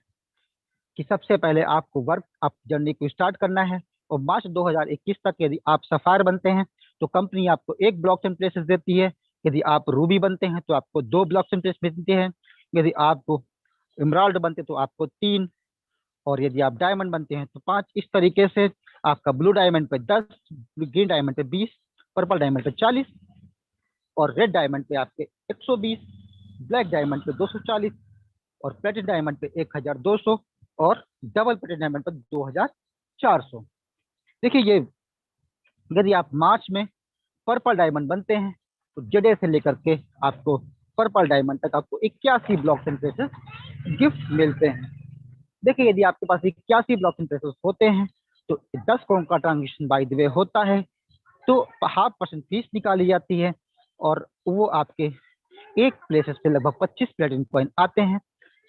कि सबसे पहले आपको वर्क अप जर्नी को स्टार्ट करना है, और मार्च 2021 तक यदि आप सफायर बनते हैं तो कंपनी आपको 1 ब्लॉकचेन प्लेसेस देती है। यदि आप रूबी बनते हैं तो आपको 2 ब्लॉकचेन प्लेस देती है। यदि आप इमराल्ड बनते तो आपको 3, और यदि आप डायमंड बनते हैं तो 5। इस तरीके से आपका ब्लू डायमंड पे 10, ग्रीन डायमंड पे 20, पर्पल डायमंड पे 40, और रेड डायमंड पे आपके 120, ब्लैक डायमंड पे 240, और प्लेटिन डायमंड पे 1,200, और डबल प्लेटिन डायमंड पे 2,400। देखिए ये यदि आप मार्च में पर्पल डायमंड बनते हैं तो जडे से लेकर के आपको पर्पल डायमंड तक आपको 81 ब्लॉक टेम्परेचर गिफ्ट मिलते हैं। देखिए यदि आपके पास 81 ब्लॉक टेम्परेचर होते हैं तो 10 करोड़ का ट्रांजेक्शन बाय द वे होता है, तो 0.5% फीस निकाली जाती है, और वो आपके एक प्लेसेस पे लगभग 25 प्लेटिनम कॉइन आते हैं।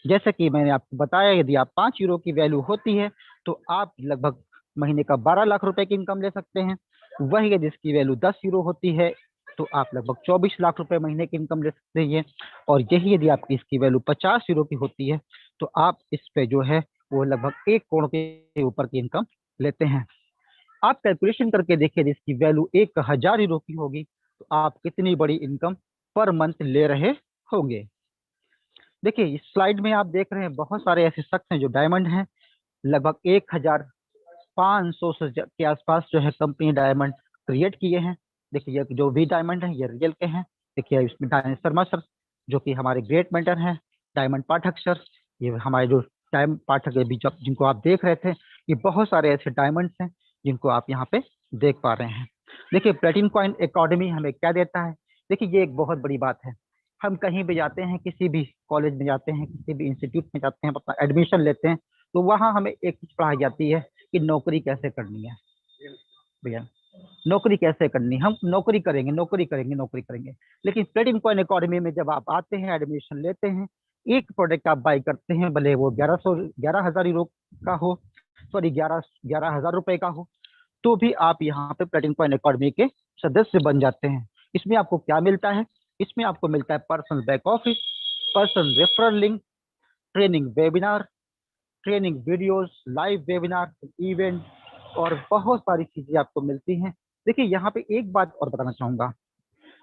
जैसे कि मैंने आपको बताया, यदि आप 5 यूरो की वैल्यू होती है तो आप लगभग महीने का 12 लाख रुपए की इनकम ले सकते हैं। वही यदि इसकी वैल्यू 10 यूरो होती है तो आप लगभग 24 लाख रुपए महीने की इनकम ले सकते हैं। और यही यदि आपकी इसकी वैल्यू 50 यूरो की होती है तो आप इस पे जो है वो लगभग 1 करोड़ के ऊपर की इनकम लेते हैं। आप कैलकुलेशन करके देखिए, इसकी वैल्यू 1,000 यूरो की होगी तो आप कितनी बड़ी इनकम पर मंथ ले रहे होंगे। देखिए इस स्लाइड में आप देख रहे हैं बहुत सारे ऐसे शख्स हैं जो डायमंड हैं। लगभग 1,500 से के आसपास जो है कंपनी डायमंड क्रिएट किए हैं। देखिए ये जो भी डायमंड है ये रियल के हैं। देखिए इसमें डायमंड शर्मा सर जो कि हमारे ग्रेट मेंटर हैं, डायमंड पाठक सर, ये हमारे जो डायमंड पाठक अभी जिनको आप देख रहे थे, ये बहुत सारे ऐसे डायमंड्स हैं जिनको आप यहाँ पे देख पा रहे हैं। देखिए प्लेटिन कॉइन एकेडमी हमें क्या देता है। देखिए ये एक बहुत बड़ी बात है। हम कहीं भी जाते हैं, किसी भी कॉलेज में जाते हैं, किसी भी इंस्टीट्यूट में जाते हैं, अपना एडमिशन लेते हैं, तो वहाँ हमें एक चीज पढ़ाई जाती है कि नौकरी कैसे करनी है। भैया नौकरी कैसे करनी, हम नौकरी करेंगे नौकरी करेंगे नौकरी करेंगे। लेकिन प्लेटिन कॉइन एकेडमी में जब आप आते हैं, एडमिशन लेते हैं, एक प्रोडक्ट आप बाई करते हैं, भले वो 11,000 यूरो का हो, सॉरी 11,000 रुपए का हो, तो भी आप यहाँ पे प्लेटिन कॉइन एकेडमी के सदस्य बन जाते हैं। इसमें आपको क्या मिलता है, इसमें आपको मिलता है personal back office, personal referral link, training webinar, training videos, live webinar, event, और बहुत सारी चीजें आपको मिलती हैं। देखिए यहाँ पे एक बात और बताना चाहूंगा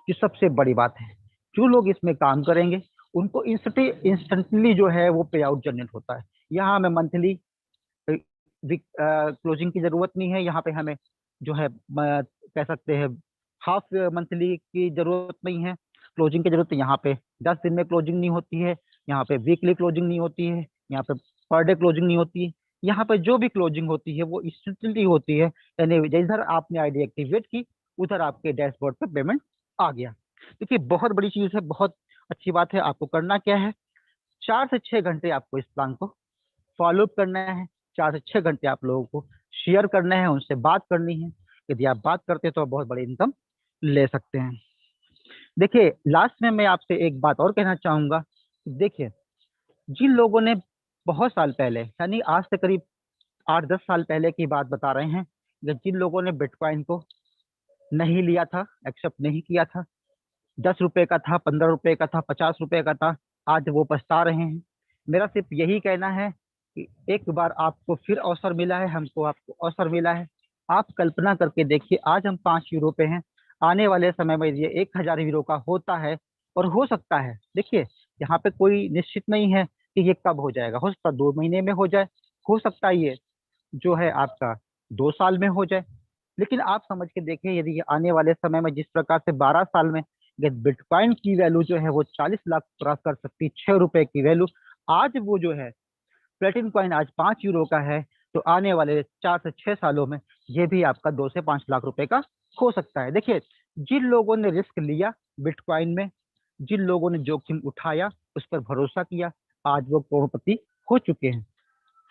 कि सबसे बड़ी बात है, जो लोग इसमें काम करेंगे उनको इंस्टेंटली जो है वो पे आउट जनरेट होता है। यहाँ हमें मंथली क्लोजिंग की जरूरत नहीं है। यहाँ पे हमें जो है कह सकते हैं हाफ मंथली की जरूरत नहीं है, क्लोजिंग की जरूरत है। यहाँ पे 10 दिन में क्लोजिंग नहीं होती है, यहाँ पे वीकली क्लोजिंग नहीं होती है, यहाँ पे पर डे क्लोजिंग नहीं होती है। यहाँ पे जो भी क्लोजिंग होती है वो इंस्टेंटली होती है, यानी जिधर आपने आईडी एक्टिवेट की उधर आपके डैशबोर्ड पे पेमेंट आ गया। देखिए बहुत बड़ी चीज है, बहुत अच्छी बात है। आपको करना क्या है, 4 से 6 घंटे आपको इस प्लान को फॉलो अप करना है। 4 से 6 घंटे आप लोगों को शेयर करना है, उनसे बात करनी है। यदि आप बात करते हैं तो आप बहुत बड़ी इनकम ले सकते हैं। देखिए लास्ट में मैं आपसे एक बात और कहना चाहूंगा। देखिए जिन लोगों ने बहुत साल पहले, यानी आज से करीब 8-10 साल पहले की बात बता रहे हैं, या जिन लोगों ने बिटकॉइन को नहीं लिया था, एक्सेप्ट नहीं किया था, 10 रुपए का था, 15 रुपए का था, 50 रुपए का था, आज वो पछता रहे हैं। मेरा सिर्फ यही कहना है कि एक बार आपको फिर अवसर मिला है, हमको आपको अवसर मिला है। आप कल्पना करके देखिए, आज हम 5 यूरो पे हैं, आने वाले समय में ये 1,000 यूरो का होता है और हो सकता है, देखिए यहाँ पे कोई निश्चित नहीं है कि ये कब हो जाएगा। हो सकता है 2 महीने में हो जाए, हो सकता है ये जो है आपका 2 साल में हो जाए। लेकिन आप समझ के देखिए, यदि ये आने वाले समय में जिस प्रकार से 12 साल में ये बिटकॉइन की वैल्यू जो है वो 40 लाख क्रॉस कर सकती है, 6 रुपए की वैल्यू, आज वो जो है प्लेटिन कॉइन आज 5 यूरो का है, तो आने वाले 4 से 6 सालों में ये भी आपका 2 से 5 लाख रुपए का हो सकता है। देखिए, जिन लोगों ने रिस्क लिया बिटकॉइन में, जिन लोगों ने जोखिम उठाया, उस पर भरोसा किया, आज वो करोड़पति हो चुके हैं।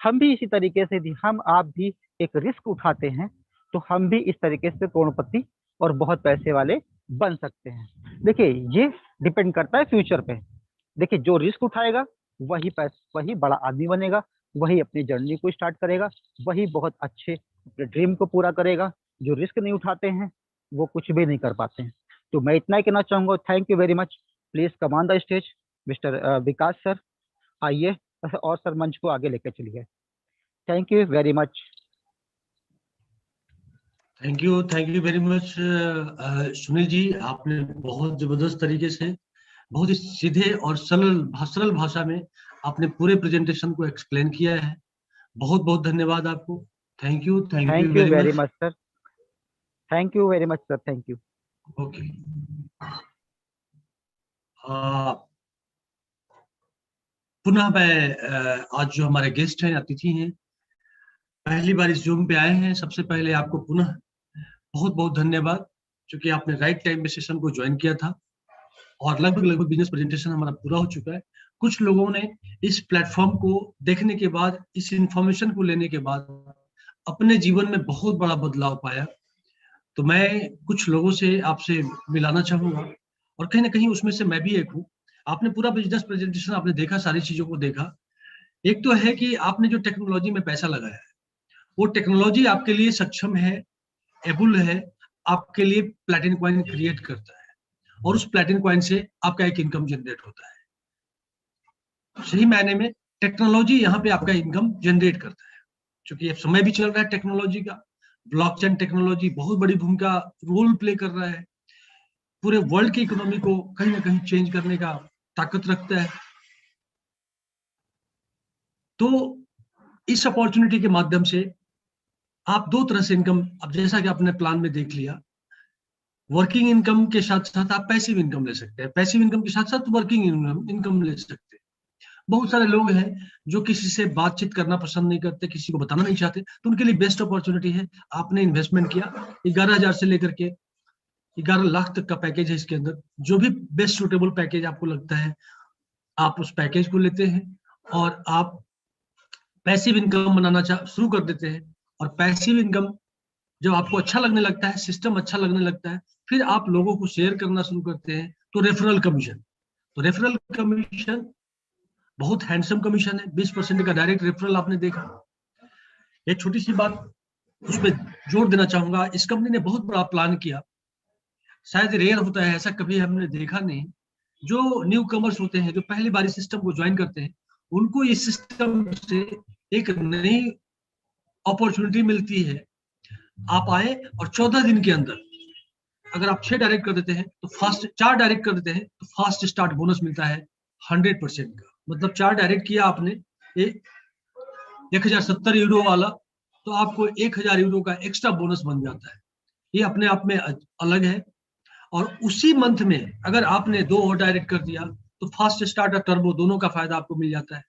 हम भी इसी तरीके से, यदि हम आप भी एक रिस्क उठाते हैं, तो हम भी इस तरीके से करोड़पति और बहुत पैसे वाले बन सकते हैं। देखिए, ये डिपेंड करता है फ्यूचर पे। देखिए, जो रिस्क उठाएगा वही बड़ा आदमी बनेगा, वही अपनी जर्नी को स्टार्ट करेगा, वही बहुत अच्छे अपने ड्रीम को पूरा करेगा। जो रिस्क नहीं उठाते हैं वो कुछ भी नहीं कर पाते हैं। तो मैं इतना ही कहना चाहूंगा। Thank you very much. Please come on the stage mister Vikas sir, आइए और सर मंच को आगे लेकर चलिए। Thank you very much. Thank you very much Sunil ji, आपने बहुत जबरदस्त तरीके से, बहुत ही सीधे और सरल भाषा में आपने पूरे प्रेजेंटेशन को एक्सप्लेन किया है। बहुत बहुत धन्यवाद आपको। Thank you thank you very very much. Much sir. Thank you very much sir. Thank you. Okay. पुनः मैं आज जो हमारे गेस्ट हैं, अतिथि हैं, पहली बार इस जूम पे आए हैं, सबसे पहले आपको पुनः बहुत बहुत धन्यवाद, क्योंकि आपने राइट टाइम में सेशन को ज्वाइन किया था और लगभग बिजनेस प्रेजेंटेशन हमारा पूरा हो चुका है। कुछ लोगों ने इस प्लेटफॉर्म को देखने के बाद, इस इंफॉर्मेशन को लेने के बाद अपने जीवन में बहुत बड़ा बदलाव पाया। तो मैं कुछ लोगों से आपसे मिलाना चाहूंगा और कहीं ना कहीं उसमें से मैं भी एक हूँ। आपने पूरा बिजनेस प्रेजेंटेशन आपने देखा, सारी चीजों को देखा। एक तो है कि आपने जो टेक्नोलॉजी में पैसा लगाया है, वो टेक्नोलॉजी आपके लिए सक्षम है, एबल है, आपके लिए प्लैटिन कॉइन क्रिएट करता है और उस प्लैटिन कॉइन से आपका एक इनकम जनरेट होता है। सही मायने में टेक्नोलॉजी यहाँ पे आपका इनकम जनरेट करता है, क्योंकि अब समय भी चल रहा है टेक्नोलॉजी का। ब्लॉकचेन टेक्नोलॉजी बहुत बड़ी भूमिका रोल प्ले कर रहा है, पूरे वर्ल्ड की इकोनॉमी को कहीं ना कहीं चेंज करने का ताकत रखता है। तो इस अपॉर्चुनिटी के माध्यम से आप दो तरह से इनकम, अब जैसा कि आपने प्लान में देख लिया, वर्किंग इनकम के साथ साथ आप पैसिव इनकम ले सकते हैं, पैसिव इनकम के साथ साथ वर्किंग इनकम ले सकते हैं। बहुत सारे लोग हैं जो किसी से बातचीत करना पसंद नहीं करते, किसी को बताना नहीं चाहते, तो उनके लिए बेस्ट अपॉर्चुनिटी है। आपने इन्वेस्टमेंट किया 11,000 से लेकर के 11 लाख तक का पैकेज है। इसके अंदर जो भी बेस्ट सुटेबल पैकेज आपको लगता है, आप उस पैकेज को लेते हैं और आप पैसिव इनकम बनाना शुरू कर देते हैं। और पैसिव इनकम जब आपको अच्छा लगने लगता है, सिस्टम अच्छा लगने लगता है, फिर आप लोगों को शेयर करना शुरू करते हैं, तो रेफरल कमीशन। तो रेफरल कमीशन बहुत हैंडसम कमीशन है, 20% का डायरेक्ट रेफरल आपने देखा। एक छोटी सी बात उसमें जोड़ देना चाहूंगा, इस कंपनी ने बहुत बड़ा प्लान किया, शायद रेयर होता है, ऐसा कभी हमने देखा नहीं। जो न्यू कमर्स होते हैं, जो पहली बार सिस्टम को ज्वाइन करते हैं, उनको इस सिस्टम से एक नई अपॉर्चुनिटी मिलती है। आप आए और 14 दिन के अंदर अगर आप 6 डायरेक्ट कर देते हैं तो फास्ट, 4 डायरेक्ट कर देते हैं तो फास्ट स्टार्ट बोनस मिलता है 100% का। मतलब 4 डायरेक्ट किया आपने 1,070 यूरो वाला, तो आपको 1,000 यूरो का एक्स्ट्रा बोनस बन जाता है। ये अपने आप में अलग है। और उसी मंथ में अगर आपने 2 और डायरेक्ट कर दिया तो फास्ट स्टार्ट और टर्बो दोनों का फायदा आपको मिल जाता है।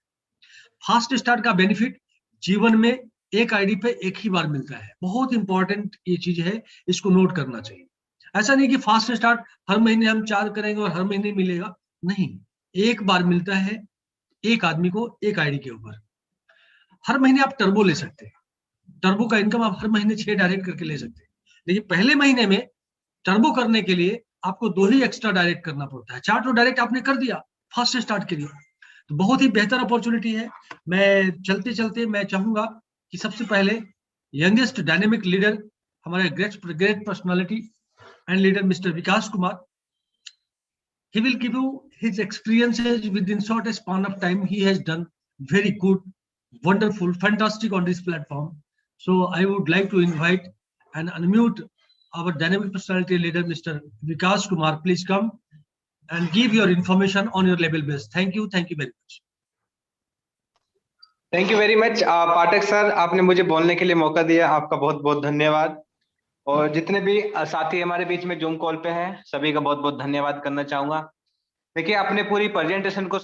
फास्ट स्टार्ट का बेनिफिट जीवन में एक आईडी पे एक ही बार मिलता है। बहुत इंपॉर्टेंट ये चीज है, इसको नोट करना चाहिए। ऐसा नहीं कि फास्ट स्टार्ट हर महीने हम 4 करेंगे और हर महीने मिलेगा, नहीं, एक बार मिलता है एक आदमी को एक आईडी के ऊपर। हर महीने आप टर्बो ले सकते हैं, टर्बो का इनकम आप हर महीने 6 डायरेक्ट करके ले सकते हैं। लेकिन पहले महीने में टर्बो करने के लिए आपको 2 ही एक्स्ट्रा डायरेक्ट करना पड़ता है। 4 तो डायरेक्ट आपने कर दिया फास्ट स्टार्ट के लिए, तो बहुत ही बेहतर अपॉर्चुनिटी है। मैं चलते चलते मैं चाहूंगा कि सबसे पहले यंगेस्ट डायनेमिक लीडर, हमारे great personality and leader mister Vikas Kumar. He will give you his experiences within short span of time. He has done very good, wonderful, fantastic on this platform. So I would like to invite and unmute our dynamic personality leader, Mr. Vikas Kumar. Please come and give your information on your level base. Thank you very much. Thank you very much Pathak sir, आपने मुझे बोलने के लिए मौका दिया, आपका बहुत बहुत धन्यवाद। और जितने भी साथी हमारे बीच में जूम कॉल पे हैं, सभी का बहुत बहुत धन्यवाद करना चाहूंगा। देखिए, आपने पूरी प्रेजेंटेशन को